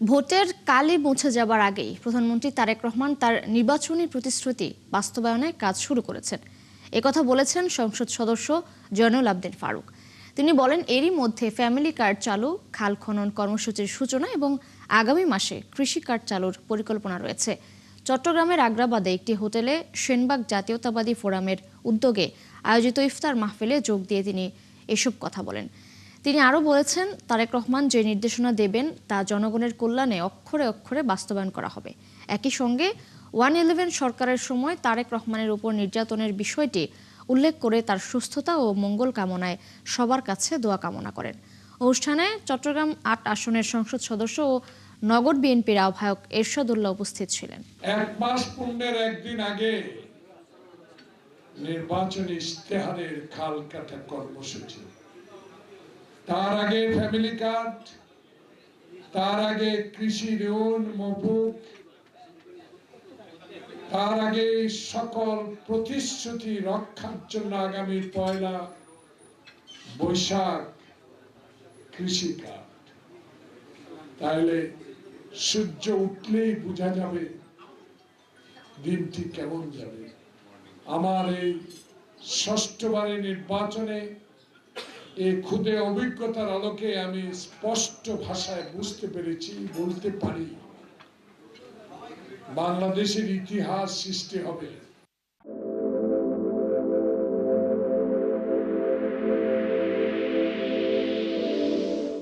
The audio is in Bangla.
ভোটের কালি মুছে যাবার আগেই প্রধানমন্ত্রী তারেক রহমান তার নির্বাচনী প্রতিশ্রুতি বাস্তবায়নে কাজ শুরু করেছেন। একথা বলেছেন সংসদ সদস্য জয়নুল আবদিন ফারুক। তিনি বলেন, এরই মধ্যে ফ্যামিলি কার্ড চালু, খাল খনন কর্মসূচির সূচনা এবং আগামী মাসে কৃষি কার্ড চালুর পরিকল্পনা রয়েছে। চট্টগ্রামের আগ্রাবাদে একটি হোটেলে সেনবাগ জাতীয়তাবাদী ফোরামের উদ্যোগে আয়োজিত ইফতার মাহফিলে যোগ দিয়ে তিনি এসব কথা বলেন। তিনি আরও বলেছেন, তারেক রহমান যে নির্দেশনা দেবেন তা জনগণের কল্যাণে অক্ষরে অক্ষরে বাস্তবায়ন করা হবে। একই সঙ্গে 111 সরকারের সময় তারেক রহমানের উপর নির্যাতনের বিষয়টি উল্লেখ করে তার সুস্থতা ও মঙ্গল কামনায় সবার কাছে দোয়া কামনা করেন। অনুষ্ঠানে চট্টগ্রাম ৮ আসনের সংসদ সদস্য ও নগর বিএনপির আহ্বায়ক এরশাদুল্লাহ উপস্থিত ছিলেন। এক মাস পূর্ণের একদিন আগে নির্বাচনী ইশতেহারের খাল কাটা কর্মসূচি, তার আগে ফ্যামিলি কার্ড, তার আগে কৃষি ঋণ মকুব, তার আগে সকল প্রতিশ্রুতি রক্ষার জন্য আগামী 1 বৈশাখ কৃষি কার্ড। তাহলে সূর্য উঠলেই বোঝা যাবে দিনটি কেমন যাবে। আমার এই 6ষ্ঠবারের নির্বাচনে এই ক্ষুদে অভিজ্ঞতার আলোকে আমি স্পষ্ট ভাষায় বুঝতে পেরেছি, বলতে পারি, বাংলাদেশের ইতিহাস সৃষ্টি হবে।